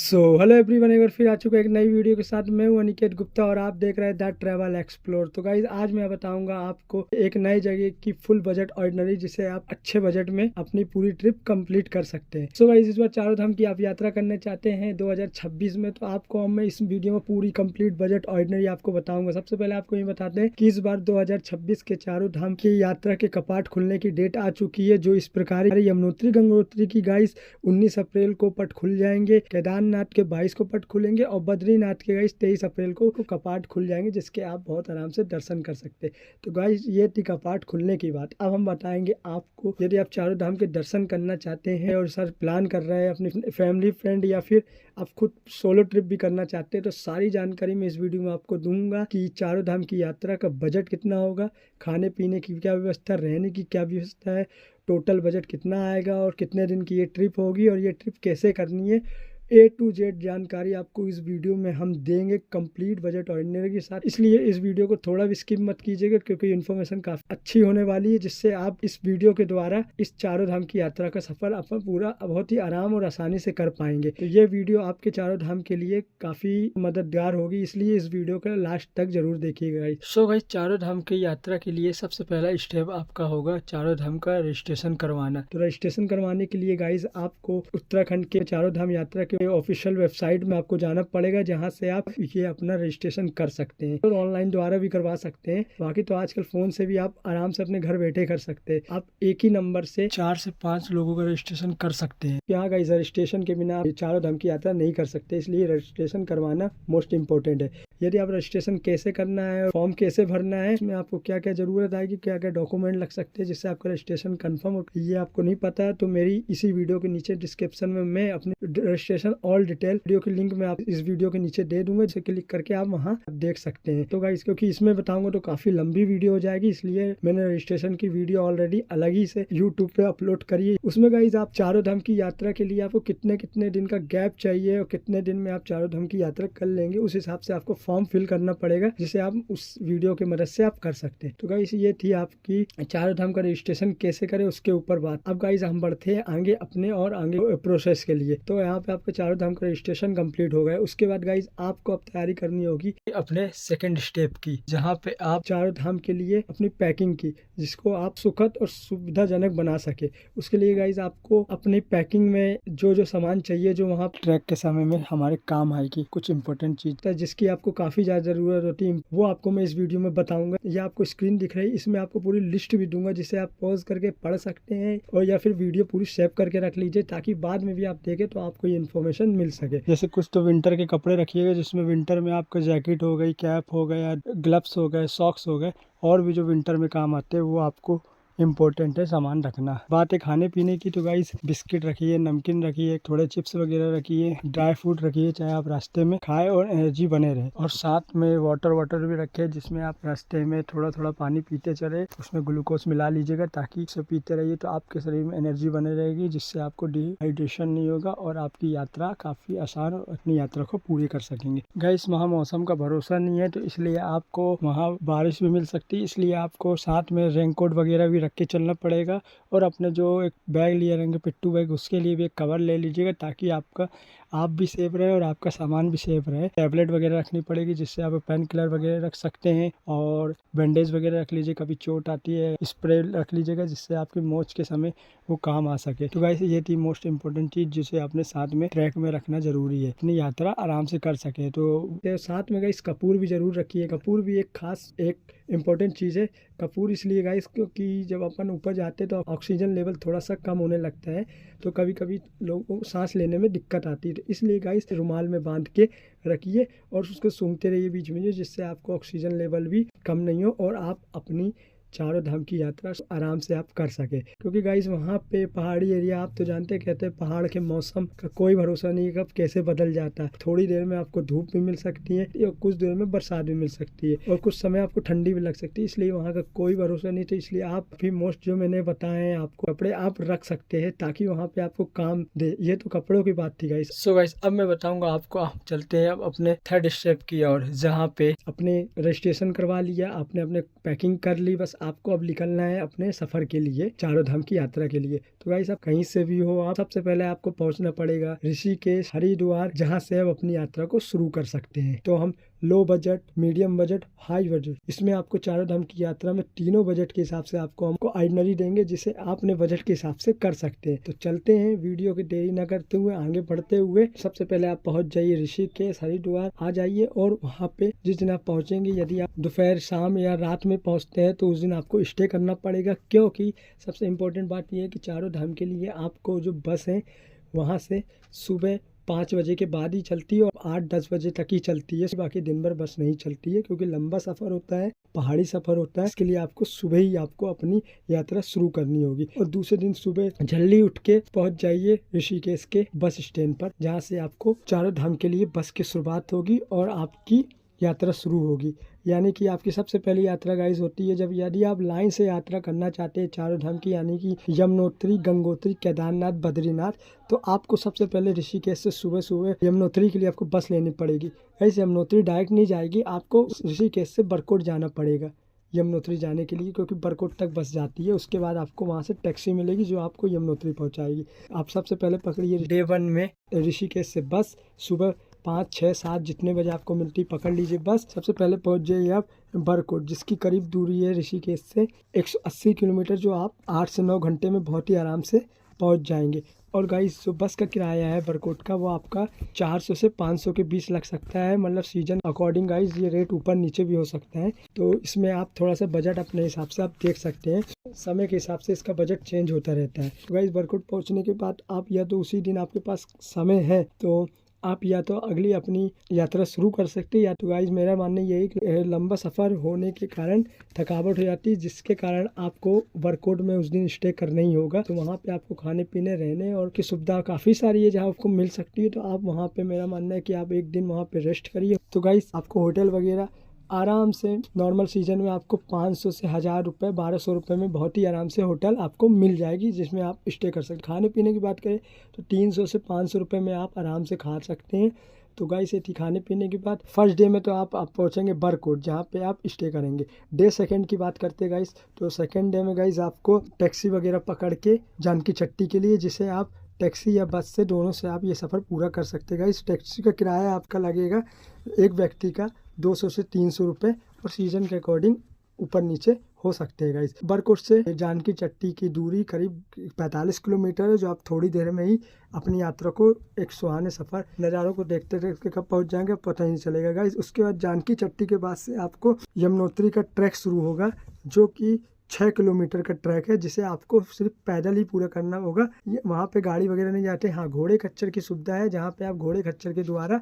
Hello everyone, एक बार फिर आ चुका है एक नई वीडियो के साथ। मैं हूं अनिकेत गुप्ता और आप देख रहे हैं द ट्रैवल एक्सप्लोर। तो गाइज आज मैं बताऊंगा आपको एक नई जगह की फुल बजट ऑर्डिनरी, जिसे आप अच्छे बजट में अपनी पूरी ट्रिप कंप्लीट कर सकते हैं। गाइज इस बार चारों धाम की आप यात्रा करने चाहते हैं 2026 में, तो आपको मैं इस वीडियो में पूरी कंप्लीट बजट ऑर्डिनरी आपको बताऊंगा। सबसे पहले आपको ये बताते हैं कि इस बार 2026 के चारों धाम की यात्रा के कपाट खुलने की डेट आ चुकी है, जो इस प्रकार यमुनोत्री गंगोत्री की गाइज 19 अप्रैल को पट खुल जाएंगे, केदारनाथ के 22 को पट खुलेंगे और बद्रीनाथ के गाइस 23 अप्रैल को कपाट खुल जाएंगे, जिसके आप बहुत आराम से दर्शन कर सकते हैं। तो गाइस ये थी कपाट खुलने की बात। अब हम बताएंगे आपको, यदि आप चारों धाम के दर्शन करना चाहते हैं और सर प्लान कर रहे हैं अपनी फैमिली फ्रेंड या फिर आप खुद सोलो ट्रिप भी करना चाहते हैं, तो सारी जानकारी मैं इस वीडियो में आपको दूंगा कि चारों धाम की यात्रा का बजट कितना होगा, खाने पीने की क्या व्यवस्था, रहने की क्या व्यवस्था है, टोटल बजट कितना आएगा और कितने दिन की ये ट्रिप होगी और ये ट्रिप कैसे करनी है। A to Z जानकारी आपको इस वीडियो में हम देंगे कंप्लीट बजट ऑर्डिनरी के साथ। इसलिए इस वीडियो को थोड़ा भी स्किप मत कीजिएगा, क्योंकि इन्फॉर्मेशन काफी अच्छी होने वाली है, जिससे आप इस वीडियो के द्वारा इस चारों धाम की यात्रा का सफर अपन पूरा बहुत ही आराम और आसानी से कर पाएंगे। तो ये वीडियो आपके चारों धाम के लिए काफी मददगार होगी, इसलिए इस वीडियो का लास्ट तक जरूर देखिएगा। भाई चारों धाम की यात्रा के लिए सबसे पहला स्टेप आपका होगा चारों धाम का रजिस्ट्रेशन करवाना। तो रजिस्ट्रेशन करवाने के लिए गाइज आपको उत्तराखंड के चारों धाम यात्रा के ऑफिशियल वेबसाइट में आपको जाना पड़ेगा, जहां से आप ये अपना रजिस्ट्रेशन कर सकते हैं और ऑनलाइन द्वारा भी करवा सकते हैं। बाकी तो आजकल फोन से भी आप आराम से अपने घर बैठे कर सकते हैं। आप एक ही नंबर से 4 से 5 लोगों का रजिस्ट्रेशन कर सकते हैं। यहाँ गाइस रजिस्ट्रेशन के बिना आप चारों धाम की यात्रा नहीं कर सकते, इसलिए रजिस्ट्रेशन करवाना मोस्ट इंपोर्टेंट है। यदि आप रजिस्ट्रेशन कैसे करना है, फॉर्म कैसे भरना है, इसमें आपको क्या क्या जरूरत आएगी, क्या क्या डॉक्यूमेंट लग सकते हैं जिससे आपका रजिस्ट्रेशन कंफर्म हो, ये आपको नहीं पता है तो मेरी इसी वीडियो के नीचे डिस्क्रिप्शन में मैं अपनी रजिस्ट्रेशन ऑल डिटेल वीडियो की लिंक मैं आप इस वीडियो के नीचे दे दूंगा, जिसे क्लिक करके आप वहां देख सकते हैं। तो गाइस क्योंकि इसमें बताऊंगा तो काफी लंबी वीडियो हो जाएगी, इसलिए मैंने रजिस्ट्रेशन की वीडियो ऑलरेडी अलग ही से यूट्यूब पे अपलोड करी है। उसमें गाइस आप चारों धाम की यात्रा के लिए आपको कितने कितने दिन का गैप चाहिए और कितने दिन में आप चारों धाम की यात्रा कर लेंगे, उस हिसाब से आपको फॉर्म फिल करना पड़ेगा, जिसे आप उस वीडियो की मदद से आप कर सकते हैं। तो गाइस ये थी आपकी चारों धाम का रजिस्ट्रेशन कैसे करें उसके ऊपर बात। अब गाइस हम बढ़ते हैं आगे अपने और आगे प्रोसेस के लिए। तो यहाँ पे आपका चारों धाम का रजिस्ट्रेशन कंप्लीट हो गया। उसके बाद गाइस आपको अब तैयारी करनी होगी अपने सेकंड स्टेप की, जहाँ पे आप चारों धाम के लिए अपनी पैकिंग की, जिसको आप सुखद और सुविधाजनक बना सके। उसके लिए गाइस आपको अपनी पैकिंग में जो जो सामान चाहिए, जो वहाँ ट्रैक के समय में हमारे काम आएगी, कुछ इंपॉर्टेंट चीज जिसकी आपको काफी ज्यादा जरूरत होती है, वो आपको मैं इस वीडियो में बताऊंगा। ये आपको स्क्रीन दिख रही है, इसमें आपको पूरी लिस्ट भी दूंगा, जिसे आप पॉज करके पढ़ सकते हैं और या फिर वीडियो पूरी सेव करके रख लीजिए, ताकि बाद में भी आप देखें तो आपको ये इन्फॉर्मेशन मिल सके। जैसे कुछ तो विंटर के कपड़े रखिएगा, जिसमें विंटर में आपका जैकेट हो गई, कैप हो गया, ग्लव्स हो गए, सॉक्स हो गए, और भी जो विंटर में काम आते हैं वो आपको इम्पोर्टेंट है सामान रखना। बात है खाने पीने की, तो गाइस बिस्किट रखिए, नमकीन रखिए, थोड़े चिप्स वगैरह रखिए, ड्राई फ्रूट रखिए, चाहे आप रास्ते में खाए और एनर्जी बने रहे। और साथ में वाटर भी रखे, जिसमें आप रास्ते में थोड़ा थोड़ा पानी पीते चले, उसमें ग्लूकोज मिला लीजिएगा, ताकि इसे पीते रहिए तो आपके शरीर में एनर्जी बने रहेगी, जिससे आपको डिहाइड्रेशन नहीं होगा और आपकी यात्रा काफी आसान और अपनी यात्रा को पूरी कर सकेंगे। गाइस वहाँ मौसम का भरोसा नहीं है, तो इसलिए आपको वहाँ बारिश भी मिल सकती है, इसलिए आपको साथ में रेनकोट वगैरह भी के चलना पड़ेगा। और अपने जो एक बैग लिए रहेंगे पिट्टू बैग, उसके लिए भी एक कवर ले लीजिएगा, ताकि आप भी सेफ रहे और आपका सामान भी सेफ रहे। टैबलेट वगैरह रखनी पड़ेगी, जिससे आप पेन किलर वगैरह रख सकते हैं, और बैंडेज वगैरह रख लीजिए, कभी चोट आती है। स्प्रे रख लीजिएगा, जिससे आपकी मोच के समय वो काम आ सके। तो गाइस ये थी मोस्ट इम्पोर्टेंट चीज, जिसे आपने साथ में ट्रैक में रखना जरूरी है, अपनी यात्रा आराम से कर सके। तो साथ में गाइस कपूर भी जरूर रखिए। कपूर भी एक खास एक इम्पोर्टेंट चीज है। कपूर इसलिए गाइस क्योंकि जब अपन ऊपर जाते हैं तो ऑक्सीजन लेवल थोड़ा सा कम होने लगता है, तो कभी कभी लोगों को सांस लेने में दिक्कत आती है, तो इसलिए गाइस रुमाल में बांध के रखिए और उसको सूंघते रहिए बीच में, जिससे आपको ऑक्सीजन लेवल भी कम नहीं हो और आप अपनी चारों धाम की यात्रा आराम से आप कर सके। क्योंकि गाइस वहाँ पे पहाड़ी एरिया, आप तो जानते कहते हैं पहाड़ के मौसम का कोई भरोसा नहीं है कब कैसे बदल जाता है। थोड़ी देर में आपको धूप भी मिल सकती है और कुछ देर में बरसात भी मिल सकती है और कुछ समय आपको ठंडी भी लग सकती है, इसलिए वहाँ का कोई भरोसा नहीं। तो इसलिए आप भी मोस्ट जो मैंने बताए हैं आपको कपड़े आप रख सकते हैं, ताकि वहाँ पे आपको काम दे। ये तो कपड़ों की बात थी गाइस। सो गाइस अब मैं बताऊंगा आपको, आप चलते हैं अब अपने थर्ड स्टेप की ओर, जहाँ पे अपने रजिस्ट्रेशन करवा लिया, आपने अपने पैकिंग कर ली, बस आपको अब निकलना है अपने सफर के लिए, चारों धाम की यात्रा के लिए। तो गाइस आप कहीं से भी हो, आप सबसे पहले आपको पहुंचना पड़ेगा ऋषिकेश, हरिद्वार, जहां से आप अपनी यात्रा को शुरू कर सकते हैं। तो हम low budget, medium budget, high budget, इसमें आपको चारों धाम की यात्रा में तीनों बजट के हिसाब से हमको आइटनरी देंगे, जिसे आप अपने बजट के हिसाब से कर सकते हैं। तो चलते हैं, वीडियो की देरी न करते हुए आगे बढ़ते हुए। सबसे पहले आप पहुंच जाइए ऋषिकेश, हरिद्वार आ जाइए, और वहाँ पे जिस दिन आप पहुंचेंगे, यदि आप दोपहर, शाम या रात में पहुंचते हैं तो उस दिन आपको स्टे करना पड़ेगा, क्योंकि सबसे इम्पोर्टेंट बात यह है कि चारों धाम के लिए आपको जो बस है वहाँ से सुबह 5 बजे के बाद ही चलती है और 8-10 बजे तक ही चलती है। बाकी दिन भर बस नहीं चलती है, क्योंकि लंबा सफ़र होता है, पहाड़ी सफ़र होता है। इसके लिए आपको सुबह ही आपको अपनी यात्रा शुरू करनी होगी। और दूसरे दिन सुबह जल्दी उठ के पहुंच जाइए ऋषिकेश के बस स्टैंड पर, जहां से आपको चारों धाम के लिए बस की शुरुआत होगी और आपकी यात्रा शुरू होगी। यानी कि आपकी सबसे पहली यात्रा गाइस होती है जब यदि आप लाइन से यात्रा करना चाहते हैं चारों धाम की, यानी कि यमुनोत्री, गंगोत्री, केदारनाथ, बद्रीनाथ, तो आपको सबसे पहले ऋषिकेश से सुबह सुबह यमुनोत्री के लिए आपको बस लेनी पड़ेगी। ऐसे यमुनोत्री डायरेक्ट नहीं जाएगी, आपको ऋषिकेश से बरकोट जाना पड़ेगा यमुनोत्री जाने के लिए, क्योंकि बरकोट तक बस जाती है। उसके बाद आपको वहाँ से टैक्सी मिलेगी जो आपको यमुनोत्री पहुँचाएगी। आप सबसे पहले पकड़िए डे 1 में ऋषिकेश से बस, सुबह 5, 6, 7 जितने बजे आपको मिलती पकड़ लीजिए बस। सबसे पहले पहुंच जाइए आप बरकोट, जिसकी करीब दूरी है ऋषिकेश से 180 किलोमीटर, जो आप 8 से 9 घंटे में बहुत ही आराम से पहुंच जाएंगे। और गाइस जो बस का किराया है बरकोट का, वो आपका 400 से 500 के बीच लग सकता है। मतलब सीजन अकॉर्डिंग गाइस ये रेट ऊपर नीचे भी हो सकता है, तो इसमें आप थोड़ा सा बजट अपने हिसाब से आप देख सकते हैं। समय के हिसाब से इसका बजट चेंज होता रहता है। तो गाइस बरकोट पहुंचने के बाद आप या तो उसी दिन आपके पास समय है तो आप या तो अगली अपनी यात्रा शुरू कर सकते हैं, या तो गाइस मेरा मानना यही कि लंबा सफ़र होने के कारण थकावट हो जाती है, जिसके कारण आपको बरकोट में उस दिन स्टे करना ही होगा। तो वहाँ पे आपको खाने पीने, रहने और की सुविधा काफ़ी सारी है जहाँ आपको मिल सकती है। तो आप वहाँ पे, मेरा मानना है कि आप एक दिन वहाँ पे रेस्ट करिए। तो गाइस आपको होटल वगैरह आराम से नॉर्मल सीजन में आपको 500 से 1000 रुपये, 1200 रुपये में बहुत ही आराम से होटल आपको मिल जाएगी, जिसमें आप स्टे कर सकते। खाने पीने की बात करें तो 300 से 500 रुपये में आप आराम से खा सकते हैं। तो गाइस ये थी खाने पीने की बात। फर्स्ट डे में तो आप पहुंचेंगे बरकोट, जहाँ पे आप स्टे करेंगे। डे सेकंड की बात करते हैं गाइस, तो सेकंड डे में गाइस आपको टैक्सी वगैरह पकड़ के जानकी चट्टी के लिए, जिसे आप टैक्सी या बस से, दोनों से आप ये सफ़र पूरा कर सकते हैं। गाइस टैक्सी का किराया आपका लगेगा एक व्यक्ति का 200 से 300 रुपये, और सीजन के अकॉर्डिंग ऊपर नीचे हो सकते हैं। गाइस बरकोट से जानकी चट्टी की दूरी करीब 45 किलोमीटर है, जो आप थोड़ी देर में ही अपनी यात्रा को, एक सुहाने सफ़र, नज़ारों को देखते देखते कब पहुंच जाएंगे पता ही नहीं चलेगा। गाइस उसके बाद जानकी चट्टी के बाद से आपको यमुनोत्री का ट्रैक शुरू होगा, जो कि 6 किलोमीटर का ट्रैक है, जिसे आपको सिर्फ पैदल ही पूरा करना होगा। वहाँ पे गाड़ी वगैरह नहीं जाते। हाँ, घोड़े खच्चर की सुविधा है, जहाँ पे आप घोड़े खच्चर के द्वारा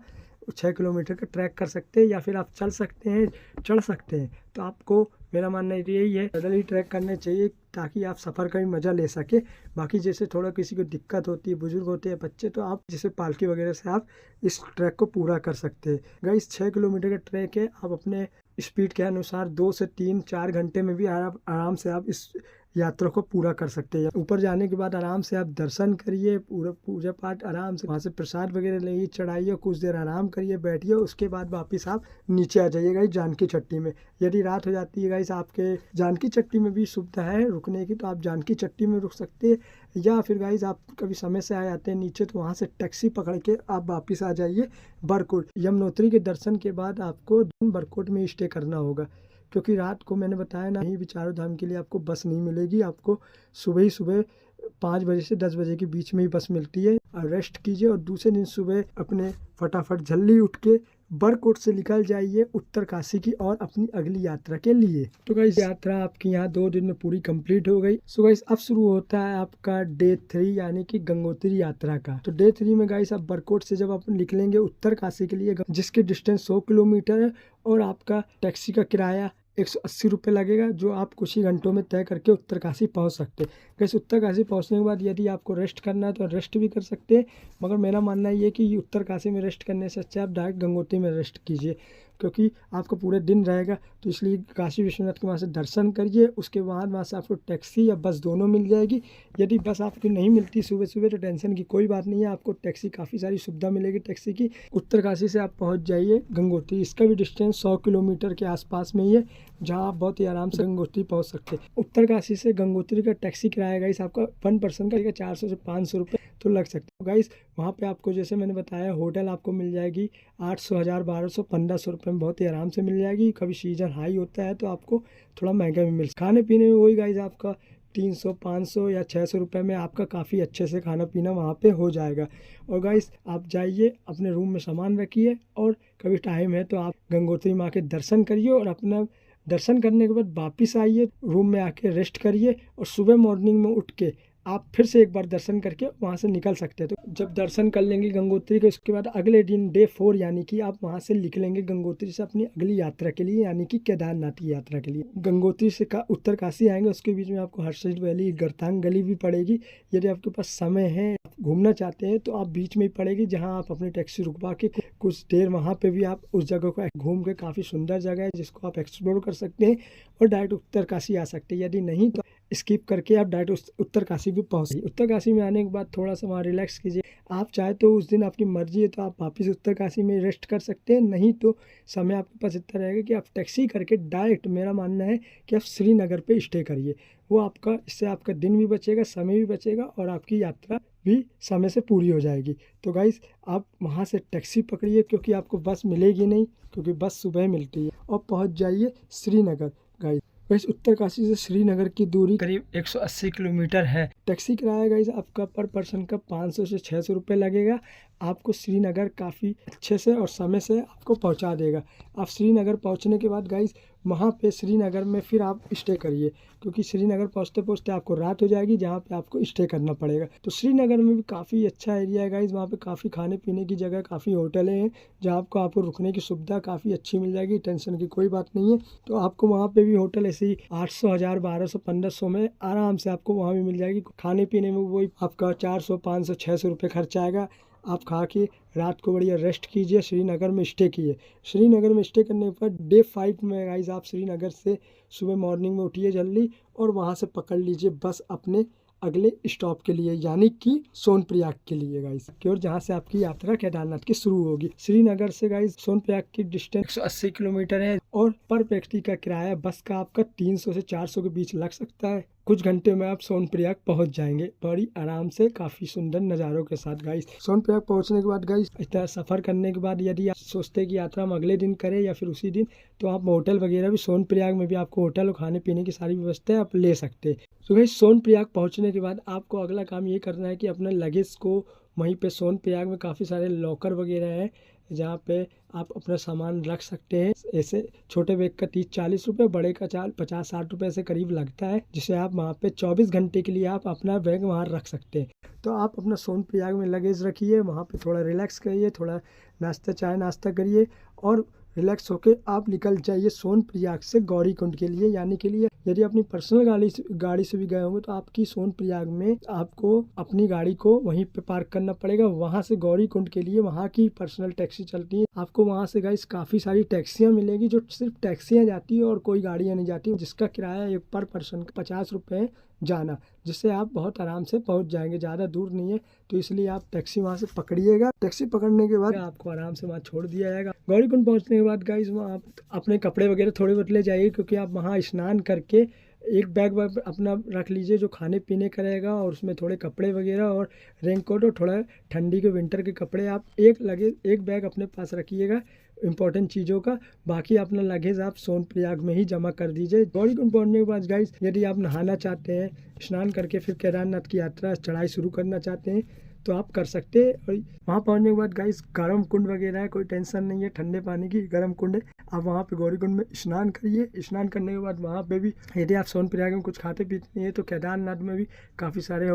6 किलोमीटर का ट्रैक कर सकते हैं, या फिर आप चल सकते हैं, चढ़ सकते हैं। तो आपको, मेरा मानना यही है, पैदल ही ट्रैक करने चाहिए, ताकि आप सफ़र का भी मज़ा ले सके। बाकी जैसे थोड़ा किसी को दिक्कत होती है, बुजुर्ग होते हैं, बच्चे, तो आप जैसे पालकी वगैरह से आप इस ट्रैक को पूरा कर सकते हैं। गाइस 6 किलोमीटर का ट्रैक है, आप अपने स्पीड के अनुसार 2 से 3-4 घंटे में भी आराम से आप इस यात्रा को पूरा कर सकते हैं। ऊपर जाने के बाद आराम से आप दर्शन करिए, पूरा पूजा पाठ आराम से, वहाँ से प्रसाद वगैरह ले चढ़ाइए, कुछ देर आराम करिए, बैठिए, उसके बाद वापस आप नीचे आ जाइएगा इस जानकी चट्टी में। यदि रात हो जाती है गाइस, आपके जानकी चट्टी में भी सुविधा है रुकने की, तो आप जानकी चट्टी में रुक सकते हैं, या फिर गाइस आप कभी समय से आ जाते हैं नीचे, तो वहाँ से टैक्सी पकड़ के आप वापस आ जाइए बरकोट। यमुनोत्री के दर्शन के बाद आपको बरकोट में स्टे करना होगा, क्योंकि रात को मैंने बताया ना, यहीं चारों धाम के लिए आपको बस नहीं मिलेगी। आपको सुबह ही सुबह 5 बजे से 10 बजे के बीच में ही बस मिलती है। और रेस्ट कीजिए, और दूसरे दिन सुबह अपने फटाफट जल्दी उठ के बरकोट से निकल जाइए उत्तरकाशी की और अपनी अगली यात्रा के लिए। तो गाइस यात्रा आपकी यहाँ 2 दिन में पूरी कंप्लीट हो गई। सो गाइस अब शुरू होता है आपका डे 3, यानी कि गंगोत्री यात्रा का। तो डे 3 में गाइस आप बरकोट से जब आप निकलेंगे उत्तरकाशी के लिए, जिसकी डिस्टेंस 100 किलोमीटर है, और आपका टैक्सी का किराया 180 रुपये लगेगा, जो आप कुछ ही घंटों में तय करके उत्तरकाशी पहुंच सकते हैं। कैसे उत्तरकाशी पहुंचने के बाद यदि आपको रेस्ट करना है तो रेस्ट भी कर सकते हैं, मगर मेरा मानना ये है कि उत्तरकाशी में रेस्ट करने से अच्छा आप डायरेक्ट गंगोत्री में रेस्ट कीजिए, क्योंकि आपका पूरे दिन रहेगा। तो इसलिए काशी विश्वनाथ के वहाँ से दर्शन करिए, उसके बाद वहाँ से आपको टैक्सी या बस दोनों मिल जाएगी। यदि बस आपकी नहीं मिलती सुबह सुबह तो टेंशन की कोई बात नहीं है, आपको टैक्सी, काफ़ी सारी सुविधा मिलेगी टैक्सी की। उत्तरकाशी से आप पहुँच जाइए गंगोत्री, इसका भी डिस्टेंस 100 किलोमीटर के आसपास में ही है। जहाँ आप बहुत ही आराम से गंगोत्री पहुँच सकते हैं। उत्तरकाशी से गंगोत्री का टैक्सी किराया गाइस आपका 1 पर्सन का 400 से 500 रुपये तो लग सकते हैं गाइस। वहाँ पे आपको जैसे मैंने बताया होटल आपको मिल जाएगी 800, 1000, 1200, 1500 रुपये में बहुत ही आराम से मिल जाएगी। कभी सीजन हाई होता है तो आपको थोड़ा महंगा भी मिल, खाने पीने में वही गाइस आपका 300, 500 या 600 रुपये में आपका काफ़ी अच्छे से खाना पीना वहाँ पे हो जाएगा। और गाइस आप जाइए, अपने रूम में सामान रखिए और कभी टाइम है तो आप गंगोत्री माँ के दर्शन करिए और अपना दर्शन करने के बाद वापस आइए, रूम में आके रेस्ट करिए और सुबह मॉर्निंग में उठ के आप फिर से एक बार दर्शन करके वहाँ से निकल सकते हैं। तो जब दर्शन कर लेंगे गंगोत्री के, उसके बाद अगले दिन डे 4 यानी कि आप वहाँ से निकलेंगे गंगोत्री से अपनी अगली यात्रा के लिए, यानी कि केदारनाथ की यात्रा के लिए। गंगोत्री से उत्तरकाशी आएंगे, उसके बीच में आपको हर्षिल वैली, गरतांग गली भी पड़ेगी। यदि आपके पास समय है, घूमना चाहते हैं तो आप बीच में ही पड़ेगी, जहाँ आप अपनी टैक्सी रुकवा के कुछ देर वहाँ पे भी आप उस जगह को घूम के, काफ़ी सुंदर जगह है जिसको आप एक्सप्लोर कर सकते हैं और डायरेक्ट उत्तरकाशी आ सकते हैं। यदि नहीं तो स्किप करके आप डायरेक्ट उत्तरकाशी भी पहुँच। उत्तरकाशी में आने के बाद थोड़ा सा वहाँ रिलैक्स कीजिए। आप चाहे तो उस दिन आपकी मर्जी है तो आप वापस उत्तरकाशी में रेस्ट कर सकते हैं, नहीं तो समय आपके पास इतना रहेगा कि आप टैक्सी करके डायरेक्ट, मेरा मानना है कि आप श्रीनगर पे स्टे करिए। वो आपका, इससे आपका दिन भी बचेगा, समय भी बचेगा और आपकी यात्रा भी समय से पूरी हो जाएगी। तो गाइस आप वहाँ से टैक्सी पकड़िए, क्योंकि आपको बस मिलेगी नहीं, क्योंकि बस सुबह मिलती है, और पहुँच जाइए श्रीनगर। गाइस उत्तरकाशी से श्रीनगर की दूरी करीब 180 किलोमीटर है। टैक्सी किराया गाइस आपका पर पर्सन का 500 से 600 रुपये लगेगा। आपको श्रीनगर काफ़ी अच्छे से और समय से आपको पहुंचा देगा। आप श्रीनगर पहुंचने के बाद गाइस वहां पे श्रीनगर में फिर आप स्टे करिए, क्योंकि श्रीनगर पहुंचते पहुंचते आपको रात हो जाएगी, जहां पे आपको स्टे करना पड़ेगा। तो श्रीनगर में भी काफ़ी अच्छा एरिया है गाइस, वहां पे काफ़ी खाने पीने की जगह, काफ़ी होटलें हैं जहाँ आपको रुकने की सुविधा काफ़ी अच्छी मिल जाएगी, टेंशन की कोई बात नहीं है। तो आपको वहाँ पे भी होटल ऐसे ही 800, 1000, 1200, 1500 में आराम से आपको वहाँ भी मिल जाएगी। खाने पीने में वही आपका 400, 500, 600 रुपये खर्चा आएगा। आप खा के रात को बढ़िया रेस्ट कीजिए, श्रीनगर में स्टे कीजिए। श्रीनगर में स्टे करने के बाद डे 5 में गाइस आप श्रीनगर से सुबह मॉर्निंग में उठिए जल्दी और वहाँ से पकड़ लीजिए बस अपने अगले स्टॉप के लिए, यानी कि सोनप्रयाग के लिए गाइस, और जहाँ से आपकी यात्रा केदारनाथ की शुरू होगी। श्रीनगर से गाइस सोनप्रयाग की डिस्टेंस 180 किलोमीटर है और पर व्यक्ति का किराया बस का आपका 300 से 400 के बीच लग सकता है। कुछ घंटे में आप सोनप्रयाग पहुंच जाएंगे बड़ी आराम से, काफी सुंदर नज़ारों के साथ गाइस। सोनप्रयाग पहुंचने के बाद गाइस इतना सफर करने के बाद यदि आप सोचते हैं कि यात्रा हम अगले दिन करें या फिर उसी दिन, तो आप होटल वगैरह भी सोनप्रयाग में भी आपको होटल और खाने पीने की सारी व्यवस्था आप ले सकते हैं। तो गाइस सोनप्रयाग पहुंचने के बाद आपको अगला काम ये करना है कि अपने लगेज को वहीं पे सोनप्रयाग में काफ़ी सारे लॉकर वगैरह हैं जहाँ पे आप अपना सामान रख सकते हैं। ऐसे छोटे बैग का 30-40 रुपये, बड़े का 50-60 रुपये से करीब लगता है, जिसे आप वहाँ पे 24 घंटे के लिए आप अपना बैग वहाँ रख सकते हैं। तो आप अपना सोनप्रयाग में लगेज रखिए, वहाँ पे थोड़ा रिलैक्स करिए, थोड़ा चाय नाश्ता करिए और रिलैक्स होके आप निकल जाइए सोनप्रयाग से गौरीकुंड के लिए, यानी के लिए यदि अपनी पर्सनल गाड़ी से भी गए होंगे तो आपकी सोनप्रयाग में आपको अपनी गाड़ी को वहीं पे पार्क करना पड़ेगा। वहां से गौरीकुंड के लिए वहां की पर्सनल टैक्सी चलती है। आपको वहां से गाइस काफ़ी सारी टैक्सियां मिलेगी, जो सिर्फ टैक्सियां जाती है और कोई गाड़ियां नहीं जाती, जिसका किराया एक पर पर्सन 50 रुपये जाना, जिससे आप बहुत आराम से पहुंच जाएंगे। ज़्यादा दूर नहीं है, तो इसलिए आप टैक्सी वहां से पकड़िएगा। टैक्सी पकड़ने के बाद आपको आराम से वहां छोड़ दिया जाएगा। गौरीकुंड पहुंचने के बाद गाइस वहाँ आप अपने कपड़े वगैरह थोड़े बहुत ले जाइए, क्योंकि आप वहाँ स्नान करके एक बैग अपना रख लीजिए जो खाने पीने का रहेगा, और उसमें थोड़े कपड़े वगैरह और रेनकोट और थोड़ा ठंडी के विंटर के कपड़े आप एक बैग अपने पास रखिएगा इंपॉर्टेंट चीज़ों का। बाकी अपना लगेज आप सोनप्रयाग में ही जमा कर दीजिए। गौरीकुंड पहुंचने के बाद गाइस यदि आप नहाना चाहते हैं, स्नान करके फिर केदारनाथ की यात्रा चढ़ाई शुरू करना चाहते हैं तो आप कर सकते हैं। और वहाँ पहुँचने के बाद गाइस गर्म कुंड वगैरह है, कोई टेंशन नहीं है, ठंडे पानी की गर्म कुंड है। आप वहाँ पे गौरीकुंड में स्नान करिए। स्नान करने के बाद वहाँ पे भी यदि आप सोनप्रयाग में कुछ खाते पीते नहीं है तो केदारनाथ में भी काफ़ी सारे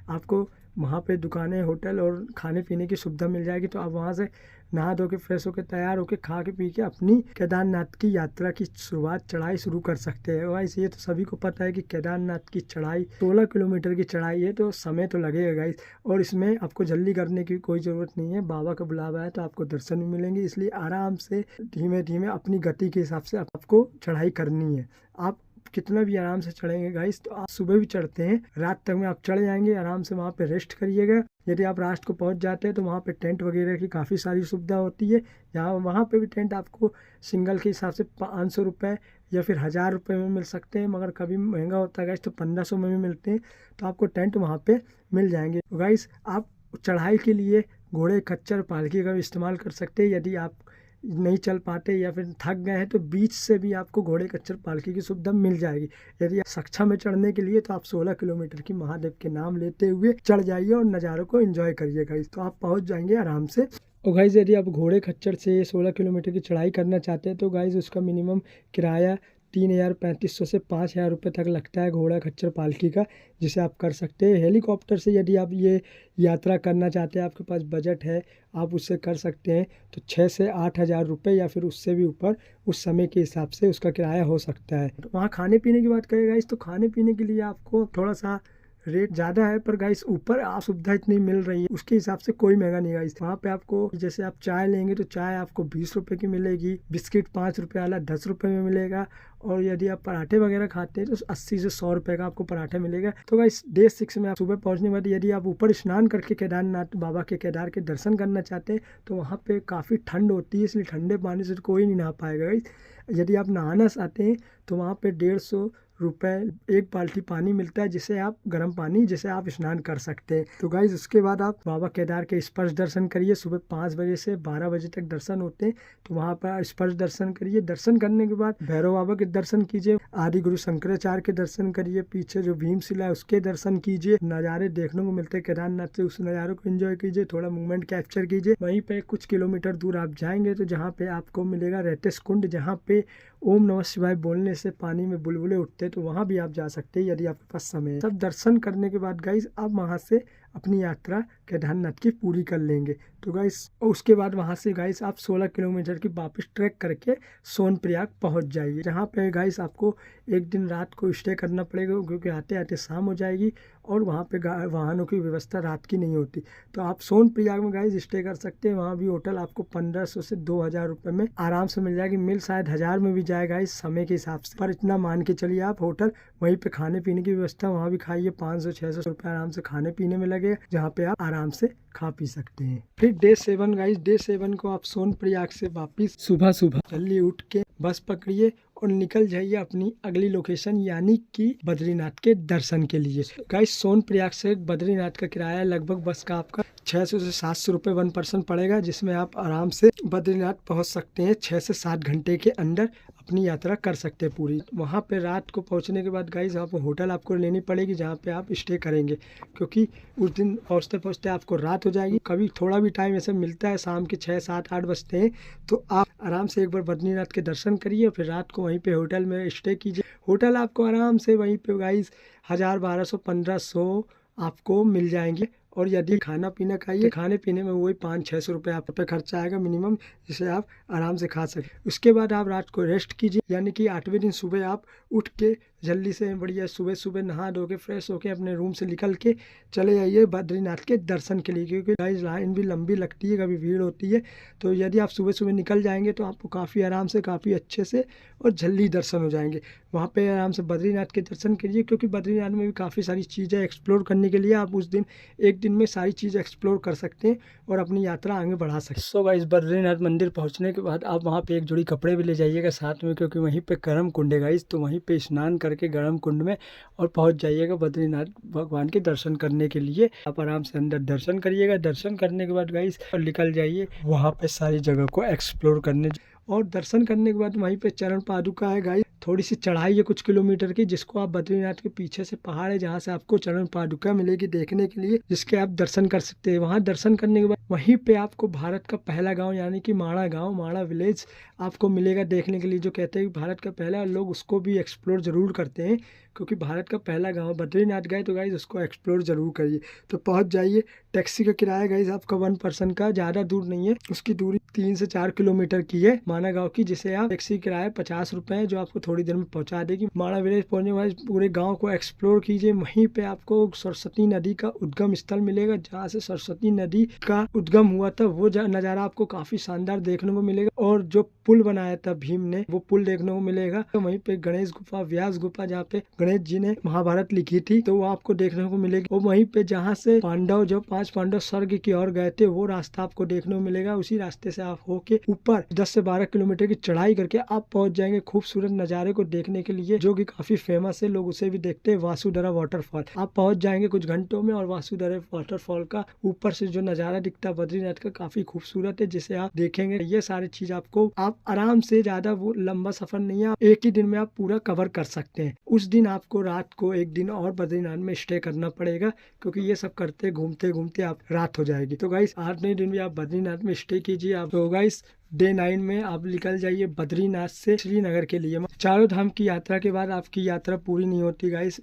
आपको वहाँ पे दुकानें, होटल और खाने पीने की सुविधा मिल जाएगी। तो आप वहाँ से नहा धो के फ्रेश होकर तैयार होकर खा के पी के अपनी केदारनाथ की यात्रा की शुरुआत, चढ़ाई शुरू कर सकते हैं। गाइस ये तो सभी को पता है कि केदारनाथ की चढ़ाई 16 किलोमीटर की चढ़ाई है, तो समय तो लगेगा गाइस, और इसमें आपको जल्दी करने की कोई ज़रूरत नहीं है। बाबा का बुलावा है तो आपको दर्शन भी मिलेंगे, इसलिए आराम से धीमे धीमे अपनी गति के हिसाब से आपको चढ़ाई करनी है। आप कितना भी आराम से चढ़ेंगे गाइस, तो आप सुबह भी चढ़ते हैं, रात तक में आप चढ़ जाएंगे, आराम से वहाँ पे रेस्ट करिएगा। यदि आप रात को पहुँच जाते हैं तो वहाँ पे टेंट वगैरह की काफ़ी सारी सुविधा होती है। यहाँ वहाँ पे भी टेंट आपको सिंगल के हिसाब से 500 रुपये या फिर 1000 रुपये में मिल सकते हैं, मगर कभी महंगा होता है गाइस तो 1500 में भी मिलते हैं। तो आपको टेंट वहाँ पे मिल जाएंगे। तो गाइस आप चढ़ाई के लिए घोड़े, खच्चर, पालकी का भी इस्तेमाल कर सकते हैं। यदि आप नहीं चल पाते या फिर थक गए हैं तो बीच से भी आपको घोड़े, खच्चर, पालकी की सुविधा मिल जाएगी। यदि आप सक्षा में चढ़ने के लिए तो आप 16 किलोमीटर की महादेव के नाम लेते हुए चढ़ जाइए और नज़ारों को एंजॉय करिए गाइस, तो आप पहुंच जाएंगे आराम से। और गाइस यदि आप घोड़े, खच्चर से 16 किलोमीटर की चढ़ाई करना चाहते हैं तो गाइस उसका मिनिमम किराया 3500 से 5000 रुपये तक लगता है घोड़ा, खच्चर, पालकी का, जिसे आप कर सकते हैं। हेलीकॉप्टर से यदि आप ये यात्रा करना चाहते हैं, आपके पास बजट है, आप उससे कर सकते हैं, तो 6 से 8000 रुपये या फिर उससे भी ऊपर उस समय के हिसाब से उसका किराया हो सकता है। तो वहाँ खाने पीने की बात करें गाइस, तो खाने पीने के लिए आपको थोड़ा सा रेट ज़्यादा है, पर गाइस ऊपर आप सुविधा इतनी मिल रही है उसके हिसाब से कोई महंगा नहीं गाइस। वहाँ पे आपको जैसे आप चाय लेंगे तो चाय आपको 20 रुपये की मिलेगी, बिस्किट 5 रुपये वाला 10 रुपये में मिलेगा, और यदि आप पराठे वगैरह खाते हैं तो 80 से 100 रुपये का आपको पराठा मिलेगा। तो गाइस डे 6 में आप सुबह पहुँचने के बाद यदि आप ऊपर स्नान करके केदारनाथ बाबा के केदार के दर्शन करना चाहते हैं तो वहाँ पे काफ़ी ठंड होती है, इसलिए ठंडे पानी से कोई नहीं नहा पाएगा गाइस। यदि आप नहाना चाहते हैं तो वहाँ पे 150 रुपये एक बाल्टी पानी मिलता है, जिसे आप गर्म पानी, जिसे आप स्नान कर सकते हैं। तो गाइज उसके बाद आप बाबा केदार के स्पर्श दर्शन करिए। सुबह 5 बजे से 12 बजे तक दर्शन होते हैं, तो वहाँ पर स्पर्श दर्शन करिए। दर्शन करने के बाद भैरव बाबा के दर्शन कीजिए, आदि गुरु शंकराचार्य के दर्शन करिए, पीछे जो भीमशिला है उसके दर्शन कीजिए। नज़ारे देखने को मिलते हैं केदारनाथ से, उस नज़ारों को एंजॉय कीजिए, थोड़ा मूवमेंट कैप्चर कीजिए। वहीं पे कुछ किलोमीटर दूर आप जाएंगे तो जहाँ पे आपको मिलेगा रेतेश कुंड, जहाँ पे ओम नमः शिवाय बोलने से पानी में बुलबुले उठते हैं, तो वहाँ भी आप जा सकते हैं यदि आपके पास समय है। सब दर्शन करने के बाद गाइस आप वहाँ से अपनी यात्रा केदारनाथ की पूरी कर लेंगे। तो गाइस उसके बाद वहाँ से गाइस आप 16 किलोमीटर की वापस ट्रैक करके सोनप्रयाग पहुँच जाइए, जहाँ पे गाइस आपको एक दिन रात को स्टे करना पड़ेगा, क्योंकि आते आते शाम हो जाएगी और वहाँ पे वाहनों की व्यवस्था रात की नहीं होती। तो आप सोनप्रयाग में गाइस स्टे कर सकते हैं। वहाँ भी होटल आपको 1500 से 2000 रुपये में आराम से मिल जाएगी। मिल शायद 1000 में भी जाएगा इस समय के हिसाब से, पर इतना मान के चलिए आप होटल। वहीं पे खाने पीने की व्यवस्था वहाँ भी खाइए, 500-600 रुपये आराम से खाने पीने में लगे, जहाँ पे आप आराम से खा पी सकते हैं। फिर डे 7 गाइस, डे 7 को आप सोनप्रयाग से वापिस सुबह सुबह जल्दी उठ के बस पकड़िए और निकल जाइए अपनी अगली लोकेशन यानी कि बद्रीनाथ के दर्शन के लिए। गाइस सोनप्रयाग से बद्रीनाथ का किराया लगभग बस का आपका 600 से 700 रुपये 1 पर्सन पड़ेगा, जिसमें आप आराम से बद्रीनाथ पहुंच सकते हैं। 6 से 7 घंटे के अंदर अपनी यात्रा कर सकते हैं पूरी। वहाँ पे रात को पहुँचने के बाद गाइस आप होटल आपको लेनी पड़ेगी, जहाँ पे आप स्टे करेंगे, क्योंकि उस दिन पहुँचते पहुँचते आपको रात हो जाएगी। कभी थोड़ा भी टाइम ऐसा मिलता है, शाम के 6, 7, 8 बजते हैं, तो आप आराम से एक बार बद्रीनाथ के दर्शन करिए और फिर रात को वहीं पे होटल में स्टे कीजिए। होटल आपको आराम से वहीं पे गाइस 1000, 1200, 1500 आपको मिल जाएंगे। और यदि खाना पीना खाइए, खाने पीने में वही 500-600 रुपये आप पे खर्चा आएगा मिनिमम, जिसे आप आराम से खा सकें। उसके बाद आप रात को रेस्ट कीजिए, यानी कि 8वें दिन सुबह आप उठ के जल्दी से बढ़िया सुबह सुबह नहा धो के फ्रेश होके अपने रूम से निकल के चले जाइए बद्रीनाथ के दर्शन के लिए, क्योंकि गाइस लाइन भी लंबी लगती है, कभी भीड़ होती है। तो यदि आप सुबह सुबह निकल जाएंगे तो आपको काफ़ी आराम से, काफ़ी अच्छे से और जल्दी दर्शन हो जाएंगे। वहाँ पे आराम से बद्रीनाथ के दर्शन करिए, क्योंकि बद्रीनाथ में भी काफ़ी सारी चीज़ें एक्सप्लोर करने के लिए आप उस दिन एक दिन में सारी चीज़ एक्सप्लोर कर सकते हैं और अपनी यात्रा आगे बढ़ा सकते हैं। सो गाइस बद्रीनाथ मंदिर पहुंचने के बाद आप वहां पे एक जोड़ी कपड़े भी ले जाइएगा साथ में, क्योंकि वहीं पे गर्म कुंड है गाइस, तो वहीं पे स्नान करके गर्म कुंड में और पहुंच जाइएगा बद्रीनाथ भगवान के दर्शन करने के लिए। आप आराम से अंदर दर्शन करिएगा। दर्शन करने के बाद गाइस और निकल जाइए वहाँ पे सारी जगह को एक्सप्लोर करने। और दर्शन करने के बाद वहीं पे चरण पादुका है गाइस, थोड़ी सी चढ़ाई है कुछ किलोमीटर की, जिसको आप बद्रीनाथ के पीछे से पहाड़ है जहाँ से आपको चरण पादुका मिलेगी देखने के लिए, जिसके आप दर्शन कर सकते हैं। वहाँ दर्शन करने के बाद वहीं पे आपको भारत का पहला गांव यानी कि माणा गांव, माणा विलेज आपको मिलेगा देखने के लिए, जो कहते हैं कि भारत का पहला, लोग उसको भी एक्सप्लोर जरूर करते हैं, क्योंकि भारत का पहला गाँव बद्रीनाथ गए तो गाइस उसको एक्सप्लोर जरूर करिए। तो पहुँच जाइए, टैक्सी का किराया गाइस आपका 1 पर्सन का ज़्यादा दूर नहीं है, उसकी दूरी 3 से 4 किलोमीटर की है माना गाँव की, जिसे आप टैक्सी किराया 50 रुपए है जो आपको थोड़ी देर में पहुंचा देगी। माणा विलेज पहुंचने के बाद पूरे गाँव को एक्सप्लोर कीजिए। वहीं पे आपको सरस्वती नदी का उद्गम स्थल मिलेगा, जहाँ से सरस्वती नदी का उद्गम हुआ था वो नज़ारा आपको काफी शानदार देखने को मिलेगा। और जो पुल बनाया था भीम ने वो पुल देखने को मिलेगा। तो वहीं पे गणेश गुफा, व्यास गुफा, जहाँ पे गणेश जी ने महाभारत लिखी थी तो वो आपको देखने को मिलेगी। और वहीं पे जहाँ से पांडव, जो 5 पांडव स्वर्ग की ओर गए थे, वो रास्ता आपको देखने को मिलेगा। उसी रास्ते से आप होके ऊपर 10 से 12 किलोमीटर की चढ़ाई करके आप पहुंच जाएंगे खूबसूरत नज़ारे को देखने के लिए, जो कि काफी फेमस है, लोग उसे भी देखते हैं, वासुधरा वाटरफॉल। आप पहुंच जाएंगे कुछ घंटों में और वासुधरा वाटरफॉल का ऊपर से जो नज़ारा दिखता है बद्रीनाथ का, काफी खूबसूरत है, जिसे आप देखेंगे। ये सारी चीज आपको आप आराम से, ज्यादा वो लंबा सफर नहीं है, आप एक ही दिन में आप पूरा कवर कर सकते हैं। उस दिन आपको रात को एक दिन और बद्रीनाथ में स्टे करना पड़ेगा, क्योंकि ये सब करते घूमते घूमते आप रात हो जाएगी। तो गाइस 8वें दिन भी आप बद्रीनाथ में स्टे कीजिए। आप तो गाइस डे 9 में आप निकल जाइए बद्रीनाथ से श्रीनगर के लिए। चारों धाम की यात्रा के बाद आपकी यात्रा पूरी नहीं होती गाइस,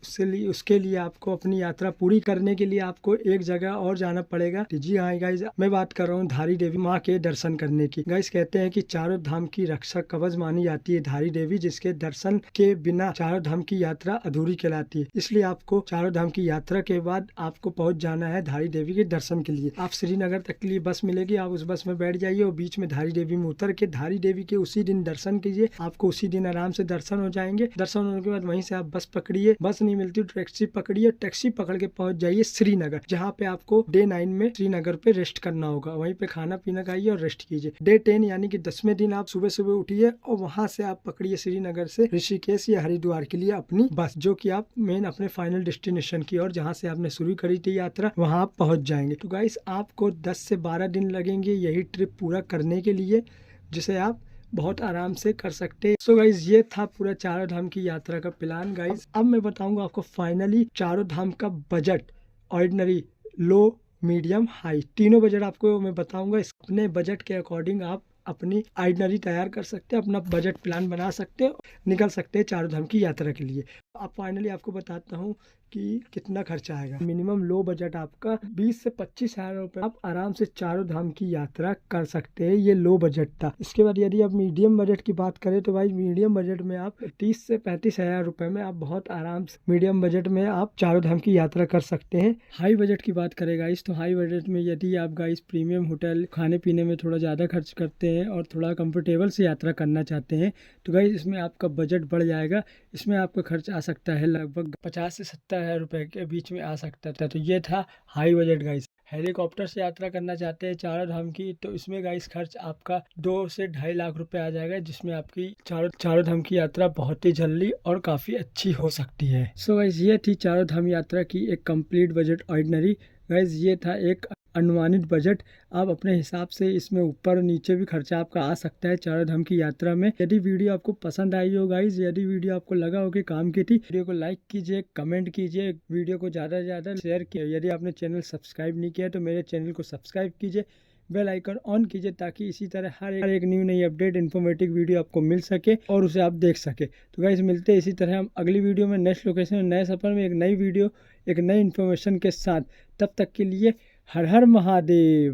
उसके लिए आपको अपनी यात्रा पूरी करने के लिए आपको एक जगह और जाना पड़ेगा। जी हाँ गाइस, मैं बात कर रहा हूँ धारी देवी माँ के दर्शन करने की। गाइस कहते हैं कि चारों धाम की रक्षक कवच मानी जाती है धारी देवी, जिसके दर्शन के बिना चारों धाम की यात्रा अधूरी कहलाती है। इसलिए आपको चारों धाम की यात्रा के बाद आपको पहुँच जाना है धारी देवी के दर्शन के लिए। आप श्रीनगर तक के लिए बस मिलेगी, आप उस बस में बैठ जाइए और बीच में धारी देवी में उतर के धारी देवी के उसी दिन दर्शन कीजिए। आपको उसी दिन आराम से दर्शन हो जाएंगे। दर्शन होने के बाद वहीं से आप बस पकड़िए, बस नहीं मिलती तो टैक्सी पकड़िए, टैक्सी पकड़ के पहुंच जाइए श्रीनगर, जहाँ पे आपको डे 9 में श्रीनगर पे रेस्ट करना होगा। वहीं पे खाना पीना खाइए और रेस्ट कीजिए। डे 10 यानी कि 10वें दिन आप सुबह सुबह उठिए और वहां से आप पकड़िए श्रीनगर से ऋषिकेश या हरिद्वार के लिए अपनी बस, जो कि आप मेन अपने फाइनल डेस्टिनेशन की और जहाँ से आपने शुरू करी थी यात्रा वहाँ आप पहुँच जाएंगे। तो गाइस आपको 10 से 12 दिन लगेंगे यही ट्रिप पूरा करने के लिए, जिसे आप बहुत आराम से कर सकते हैं। सो गाइज ये था पूरा चारों धाम की यात्रा का प्लान गाइज। अब मैं बताऊंगा आपको फाइनली चारों धाम का बजट, ऑर्डिनरी, लो, मीडियम, हाई, तीनों बजट आपको मैं बताऊंगा। इस अपने बजट के अकॉर्डिंग आप अपनी आइटनरी तैयार कर सकते हैं, अपना बजट प्लान बना सकते हैं, निकल सकते हैं चारों धाम की यात्रा के लिए। अब फाइनली आपको बताता हूँ कि कितना खर्चा आएगा। मिनिमम लो बजट आपका 20 से 25 हजार रुपये, आप आराम से चारों धाम की यात्रा कर सकते हैं। ये लो बजट था। इसके बाद यदि आप मीडियम बजट की बात करें तो भाई मीडियम बजट में आप 30 से 35 हजार रुपये में आप बहुत आराम से मीडियम बजट में आप चारों धाम की यात्रा कर सकते हैं। हाई बजट की बात करें गाइस तो हाई बजट में यदि आप गाइस प्रीमियम होटल, खाने पीने में थोड़ा ज़्यादा खर्च करते हैं और थोड़ा कंफर्टेबल से यात्रा करना चाहते हैं तो गाइस इसमें आपका बजट बढ़ जाएगा। इसमें आपका खर्च आ सकता है लगभग 50 से 70 हजार रुपये के बीच में आ सकता था। तो ये था हाई बजट गाइस। हेलीकॉप्टर से यात्रा करना चाहते हैं चारों धाम की तो इसमें गाइस खर्च आपका 2 से 2.5 लाख रुपए आ जाएगा, जिसमें आपकी चारों धाम की यात्रा बहुत ही जल्दी और काफ़ी अच्छी हो सकती है। सो गाइस ये थी चारों धाम यात्रा की एक कंप्लीट बजट ऑर्डिनरी। गाइस ये था एक अनुमानित बजट। आप अपने हिसाब से इसमें ऊपर और नीचे भी खर्चा आपका आ सकता है चारों धाम की यात्रा में। यदि वीडियो आपको पसंद आई हो गाइस, यदि वीडियो आपको लगा हो कि काम की थी, वीडियो को लाइक कीजिए, कमेंट कीजिए, वीडियो को ज़्यादा से ज़्यादा शेयर कीजिए। यदि आपने चैनल सब्सक्राइब नहीं किया तो मेरे चैनल को सब्सक्राइब कीजिए, बेल आइकन ऑन कीजिए, ताकि इसी तरह हर एक नई अपडेट इन्फॉर्मेटिव वीडियो आपको मिल सके और उसे आप देख सके। तो गाइस मिलते हैं इसी तरह हम अगली वीडियो में, नेक्स्ट लोकेशन में, नए सफर में, एक नई वीडियो, एक नई इन्फॉर्मेशन के साथ। तब तक के लिए हर हर महादेव।